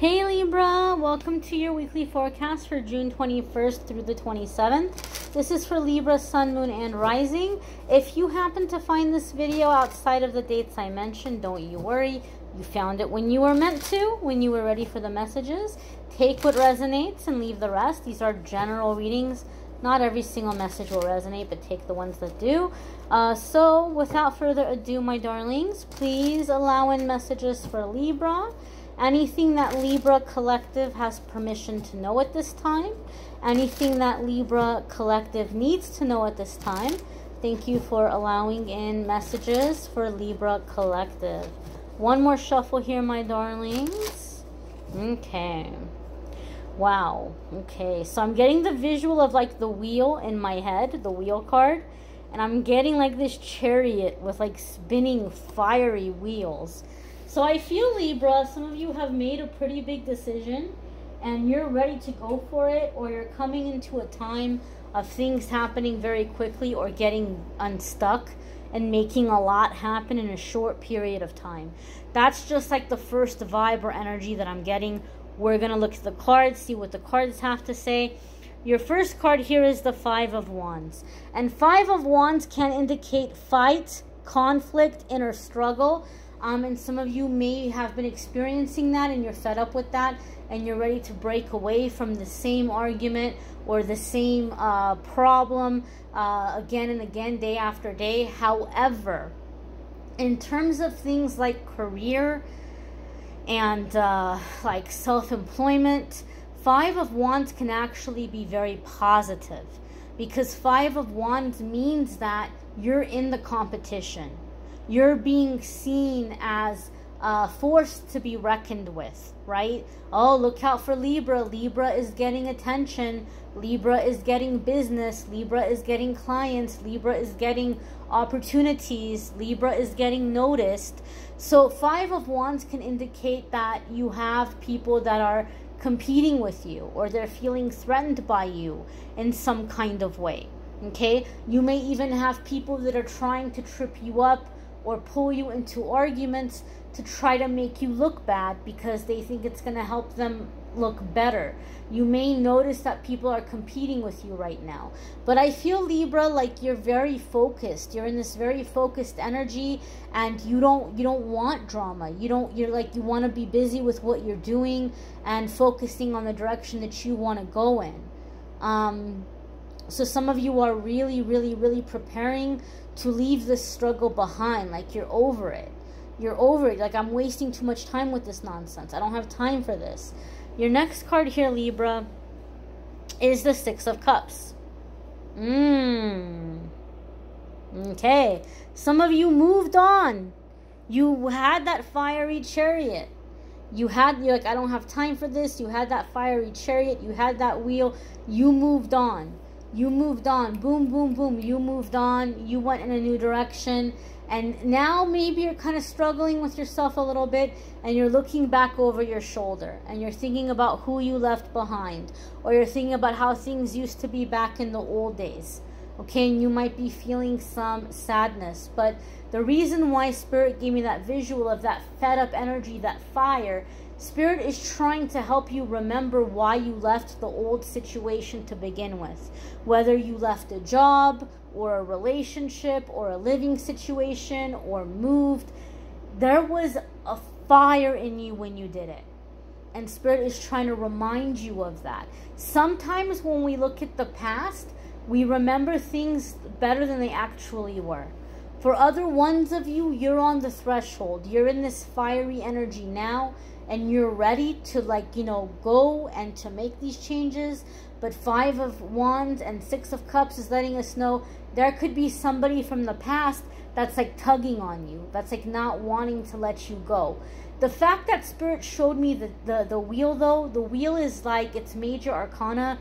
Hey Libra, welcome to your weekly forecast for June 21st through the 27th. This is for Libra, Sun, Moon, and Rising. If you happen to find this video outside of the dates I mentioned, don't you worry. You found it when you were meant to, when you were ready for the messages. Take what resonates and leave the rest. These are general readings. Not every single message will resonate, but take the ones that do. So without further ado, my darlings, please allow in messages for Libra. Anything that Libra Collective has permission to know at this time. Anything that Libra Collective needs to know at this time. Thank you for allowing in messages for Libra Collective. One more shuffle here, my darlings. Okay. Wow. Okay. So I'm getting the visual of like the wheel in my head, the wheel card. And I'm getting like this chariot with like spinning fiery wheels. So I feel, Libra, some of you have made a pretty big decision and you're ready to go for it, or you're coming into a time of things happening very quickly or getting unstuck and making a lot happen in a short period of time. That's just like the first vibe or energy that I'm getting. We're going to look at the cards, see what the cards have to say. Your first card here is the Five of Wands. And Five of Wands can indicate fight, conflict, inner struggle. And some of you may have been experiencing that and you're fed up with that and you're ready to break away from the same argument or the same problem again and again, day after day. However, in terms of things like career and like self-employment, Five of Wands can actually be very positive, because Five of Wands means that you're in the competition. You're being seen as forced to be reckoned with, right? Oh, look out for Libra. Libra is getting attention. Libra is getting business. Libra is getting clients. Libra is getting opportunities. Libra is getting noticed. So Five of Wands can indicate that you have people that are competing with you, or they're feeling threatened by you in some kind of way, okay? You may even have people that are trying to trip you up or pull you into arguments to try to make you look bad because they think it's going to help them look better. You may notice that people are competing with you right now. But I feel, Libra, like you're very focused. You're in this very focused energy and you don't want drama. You're like, you want to be busy with what you're doing and focusing on the direction that you want to go in. So some of you are really, really, really preparing to leave this struggle behind. Like you're over it. You're over it. Like, I'm wasting too much time with this nonsense. I don't have time for this. Your next card here, Libra, is the Six of Cups. Okay. Some of you moved on. You had that fiery chariot. You're like, I don't have time for this. You had that fiery chariot. You had that wheel. You moved on. You moved on. Boom, boom, boom. You moved on. You went in a new direction. And now maybe you're kind of struggling with yourself a little bit and you're looking back over your shoulder and you're thinking about who you left behind, or you're thinking about how things used to be back in the old days. Okay, and you might be feeling some sadness. But the reason why Spirit gave me that visual of that fed up energy, that fire, Spirit is trying to help you remember why you left the old situation to begin with. Whether you left a job or a relationship or a living situation or moved, there was a fire in you when you did it. And Spirit is trying to remind you of that. Sometimes when we look at the past, we remember things better than they actually were. For other ones of you, you're on the threshold. You're in this fiery energy now, and you're ready to, like, you know, go and to make these changes. But Five of Wands and Six of Cups is letting us know there could be somebody from the past that's like tugging on you, that's like not wanting to let you go. The fact that Spirit showed me the wheel, though, the wheel is like, it's major arcana.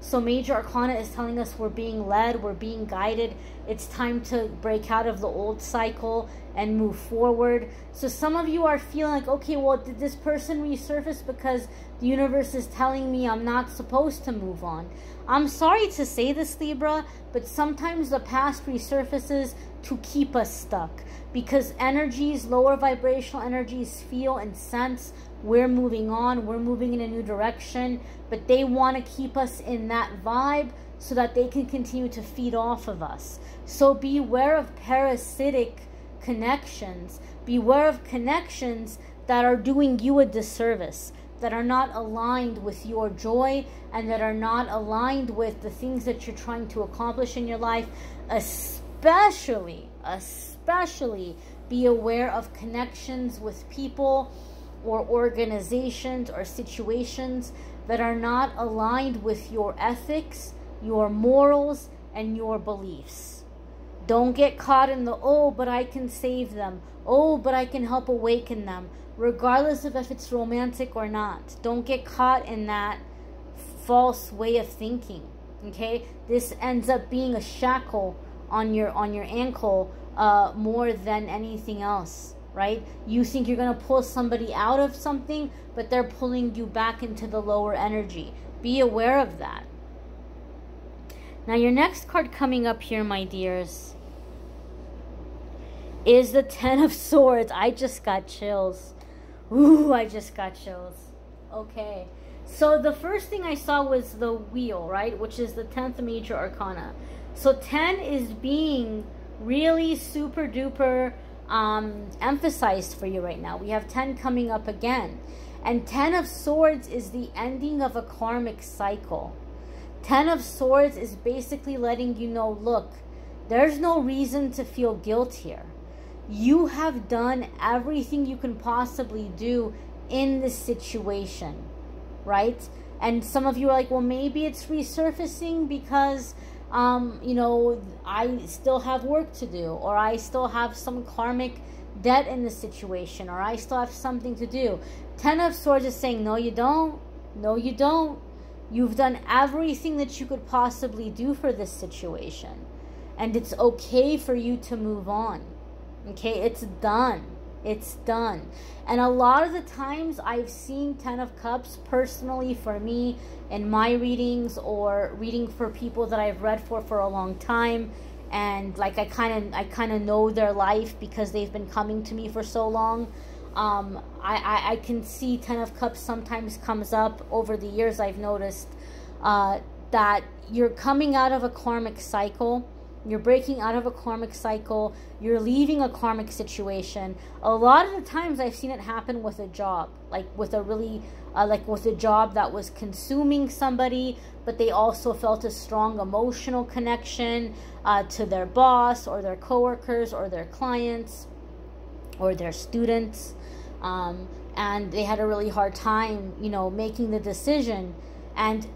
So major arcana is telling us we're being led, we're being guided. It's time to break out of the old cycle and move forward. So some of you are feeling like, okay, well, did this person resurface because the universe is telling me I'm not supposed to move on? I'm sorry to say this, Libra, but sometimes the past resurfaces to keep us stuck, because energies, lower vibrational energies, feel and sense we're moving on, we're moving in a new direction, but they want to keep us in that vibe so that they can continue to feed off of us. So beware of parasitic connections. Beware of connections that are doing you a disservice, that are not aligned with your joy, and that are not aligned with the things that you're trying to accomplish in your life. Especially be aware of connections with people or organizations or situations that are not aligned with your ethics, your morals, and your beliefs. Don't get caught in the, oh, but I can save them. Oh, but I can help awaken them. Regardless of if it's romantic or not. Don't get caught in that false way of thinking. Okay? This ends up being a shackle on your ankle more than anything else. Right? You think you're going to pull somebody out of something, but they're pulling you back into the lower energy. Be aware of that. Now, your next card coming up here, my dears, is the Ten of Swords. I just got chills. Ooh, I just got chills. Okay. So the first thing I saw was the wheel, right? Which is the 10th major arcana. So 10 is being really super duper emphasized for you right now. We have 10 coming up again. And 10 of Swords is the ending of a karmic cycle. 10 of Swords is basically letting you know, look, there's no reason to feel guilt here. You have done everything you can possibly do in this situation, right? And some of you are like, well, maybe it's resurfacing because, you know, I still have work to do, or I still have some karmic debt in the situation, or I still have something to do. 10 of Swords is saying, no, you don't. No, you don't. You've done everything that you could possibly do for this situation. And it's okay for you to move on. Okay, it's done. It's done. And a lot of the times I've seen 10 of Cups personally for me in my readings, or reading for people that I've read for a long time, and like I kind of know their life because they've been coming to me for so long. I can see 10 of Cups sometimes comes up over the years. I've noticed that you're coming out of a karmic cycle. You're breaking out of a karmic cycle. You're leaving a karmic situation. A lot of the times I've seen it happen with a job, like with a really, with a job that was consuming somebody, but they also felt a strong emotional connection to their boss or their coworkers or their clients or their students. And they had a really hard time, you know, making the decision. And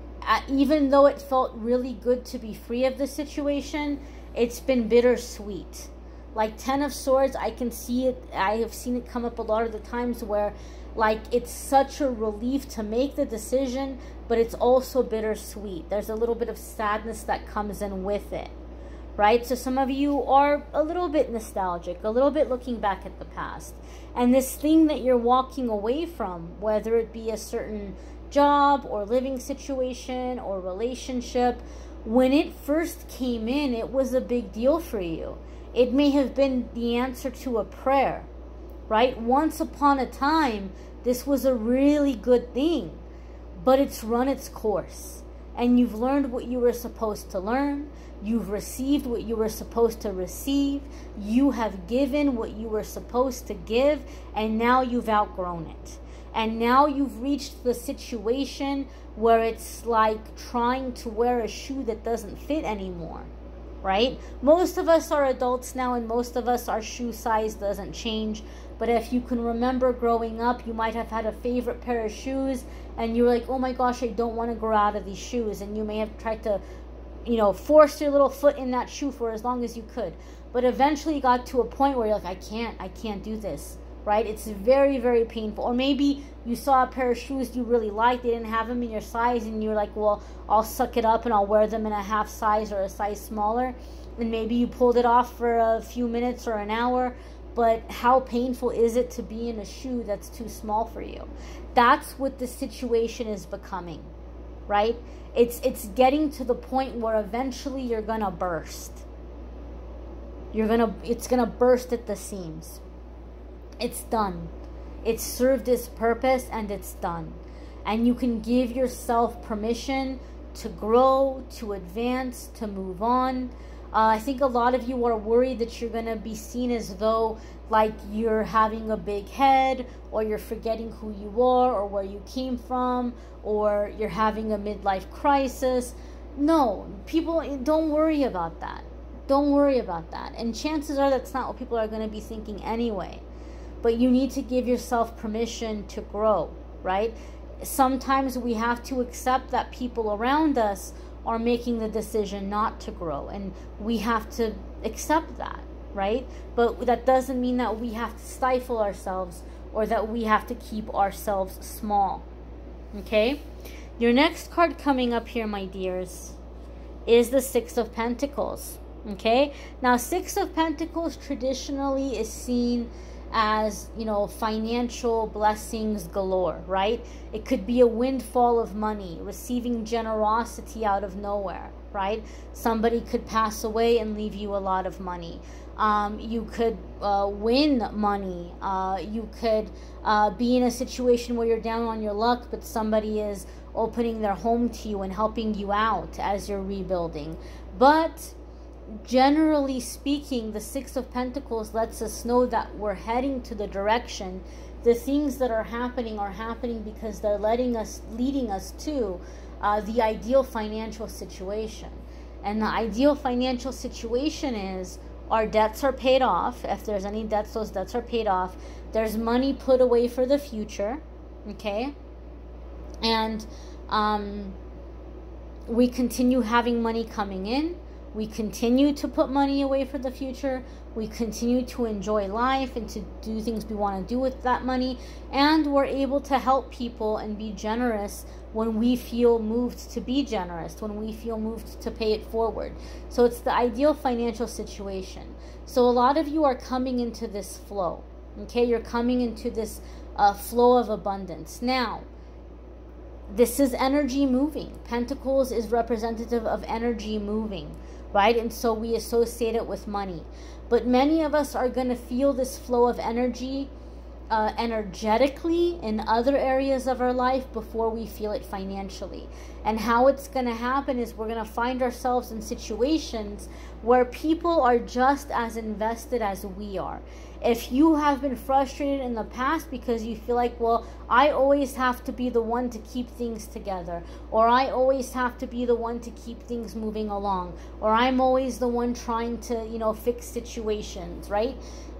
even though it felt really good to be free of the situation, it's been bittersweet. Like 10 of Swords, I can see it. I have seen it come up a lot of the times where, like, it's such a relief to make the decision, but it's also bittersweet. There's a little bit of sadness that comes in with it, right? So some of you are a little bit nostalgic, a little bit looking back at the past. And this thing that you're walking away from, whether it be a certain job or living situation or relationship, when it first came in, it was a big deal for you. It may have been the answer to a prayer, right? Once upon a time, this was a really good thing, but it's run its course. And you've learned what you were supposed to learn. You've received what you were supposed to receive. You have given what you were supposed to give, and now you've outgrown it. And now you've reached the situation where it's like trying to wear a shoe that doesn't fit anymore, right? Most of us are adults now, and most of us, our shoe size doesn't change. But if you can remember growing up, you might have had a favorite pair of shoes, and you're like, oh my gosh, I don't want to grow out of these shoes. And you may have tried to, you know, force your little foot in that shoe for as long as you could. But eventually you got to a point where you're like, I can't do this. Right? It's very, very painful. Or maybe you saw a pair of shoes you really liked. They didn't have them in your size, and you're like, well, I'll suck it up and I'll wear them in a half size or a size smaller. And maybe you pulled it off for a few minutes or an hour. But how painful is it to be in a shoe that's too small for you? That's what the situation is becoming, right? It's getting to the point where eventually you're gonna burst. It's gonna burst at the seams. It's done. It's served its purpose and it's done. And you can give yourself permission to grow, to advance, to move on. I think a lot of you are worried that you're going to be seen as though like you're having a big head, or you're forgetting who you are or where you came from, or you're having a midlife crisis. No, people, don't worry about that. Don't worry about that. And chances are that's not what people are going to be thinking anyway. But you need to give yourself permission to grow, right? Sometimes we have to accept that people around us are making the decision not to grow, and we have to accept that, right? But that doesn't mean that we have to stifle ourselves or that we have to keep ourselves small, okay? Your next card coming up here, my dears, is the Six of Pentacles, okay? Now, Six of Pentacles traditionally is seen as, you know, financial blessings galore, right? It could be a windfall of money, receiving generosity out of nowhere, right? Somebody could pass away and leave you a lot of money. You could win money. You could be in a situation where you're down on your luck, but somebody is opening their home to you and helping you out as you're rebuilding. But generally speaking, the Six of Pentacles lets us know that we're heading to the direction. The things that are happening because they're leading us to the ideal financial situation. And the ideal financial situation is our debts are paid off. If there's any debts, those debts are paid off. There's money put away for the future, okay? And we continue having money coming in. We continue to put money away for the future. We continue to enjoy life and to do things we want to do with that money. And we're able to help people and be generous when we feel moved to be generous, when we feel moved to pay it forward. So it's the ideal financial situation. So a lot of you are coming into this flow, okay? You're coming into this flow of abundance. Now, this is energy moving. Pentacles is representative of energy moving, right? And so we associate it with money. But many of us are going to feel this flow of energy energetically in other areas of our life before we feel it financially. And how it's going to happen is we're going to find ourselves in situations where people are just as invested as we are. If you have been frustrated in the past because you feel like, well, I always have to be the one to keep things together, or I always have to be the one to keep things moving along, or I'm always the one trying to, you know, fix situations, right?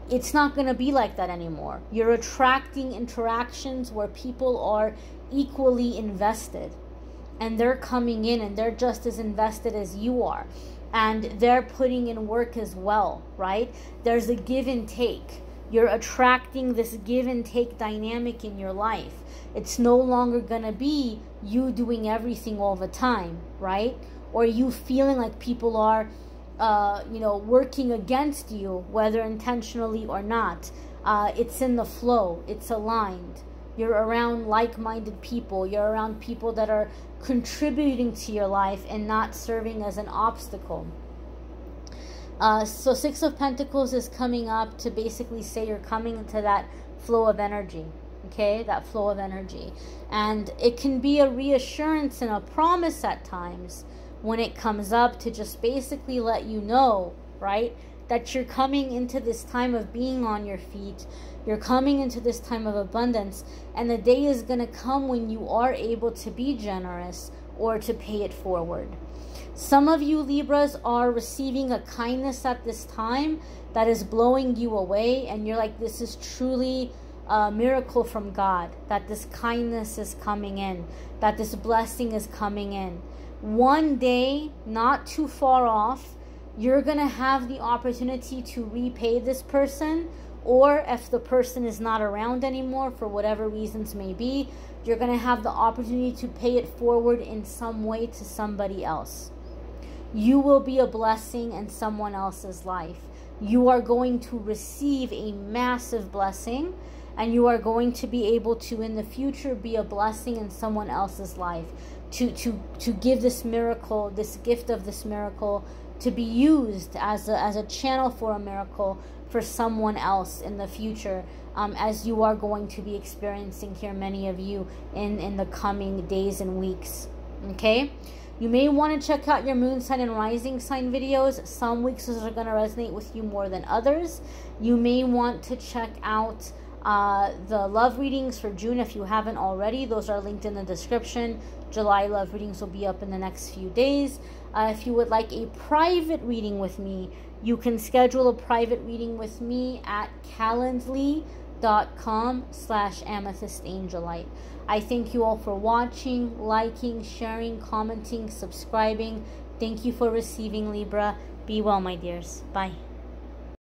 It's not going to be like that anymore. You're attracting interactions where people are equally invested, and they're coming in and they're just as invested as you are. And they're putting in work as well, right? There's a give and take. You're attracting this give and take dynamic in your life. It's no longer going to be you doing everything all the time, right? Or you feeling like people are, you know, working against you, whether intentionally or not. It's in the flow. It's aligned. You're around like-minded people. You're around people that are contributing to your life and not serving as an obstacle. So Six of Pentacles is coming up to basically say you're coming into that flow of energy. Okay, that flow of energy. And it can be a reassurance and a promise at times when it comes up to just basically let you know, right, that you're coming into this time of being on your feet. You're coming into this time of abundance, and the day is going to come when you are able to be generous or to pay it forward. Some of you Libras are receiving a kindness at this time that is blowing you away, and you're like, this is truly a miracle from God, that this kindness is coming in, that this blessing is coming in. One day, not too far off, you're going to have the opportunity to repay this person, or if the person is not around anymore for whatever reasons may be, you're going to have the opportunity to pay it forward in some way to somebody else. You will be a blessing in someone else's life. You are going to receive a massive blessing, and you are going to be able to in the future be a blessing in someone else's life, to give this miracle, this gift of this miracle to be used as a channel for a miracle for someone else in the future, as you are going to be experiencing here, many of you, in the coming days and weeks. Okay? You may want to check out your moon sign and rising sign videos. Some weeks those are going to resonate with you more than others. You may want to check out the love readings for June if you haven't already. Those are linked in the description. July love readings will be up in the next few days. If you would like a private reading with me, you can schedule a private reading with me at calendly.com/amethystangelite. I thank you all for watching, liking, sharing, commenting, subscribing. Thank you for receiving, Libra. Be well, my dears. Bye.